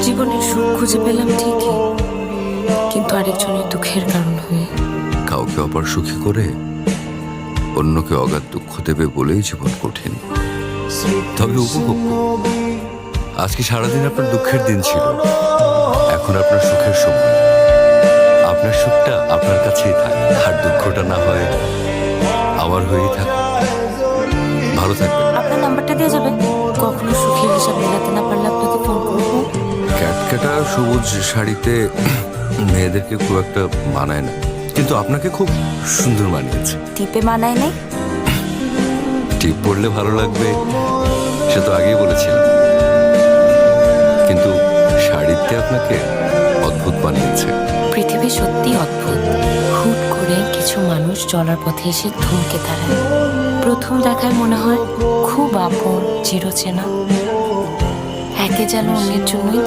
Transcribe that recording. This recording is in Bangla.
জীবনের সুখ খুঁজে পেলাম ঠিকই, কিন্তু আরেকজনের দুঃখের কারণ হয়ে। কাউকে অপার সুখী করে অন্যকে অগাধ দুঃখ দেবে বলেই জীবন কঠিন। তবে উপভোগ করুন। আজকে সারাদিন আপনার দুঃখের দিন ছিল, এখন আপনার সুখের সময়। আপনার সুখটা আপনার কাছেই থাকে, আর দুঃখটা না হয় আমার হয়েই থাকে। ভালো থাকবেন। আপনার নাম্বারটা দিয়ে যাবেন, কখনো সুখের হিসাব মেলাতে না পারলে আপনাকে ফোন করবো। ক্যাটকেটা সবুজ শাড়িতে মেয়েদেরকে খুব একটা মানায় না, কিন্তু আপনাকে খুব সুন্দর মানিয়েছে। টিপে মানায় নাই? টিপ পরলে ভালো লাগবে সে তো আগেই বলেছিলাম, কিন্তু শাড়িতে আপনাকে অদ্ভুত বানিয়েছে। পৃথিবী সত্যি অদ্ভুত। হুট করে কিছু মানুষ চলার পথে এসে থমকে দাঁড়ায়। প্রথম দেখায় মনে হয় খুব আপন, চিরচেনা। একে যেন অন্যের জন্যই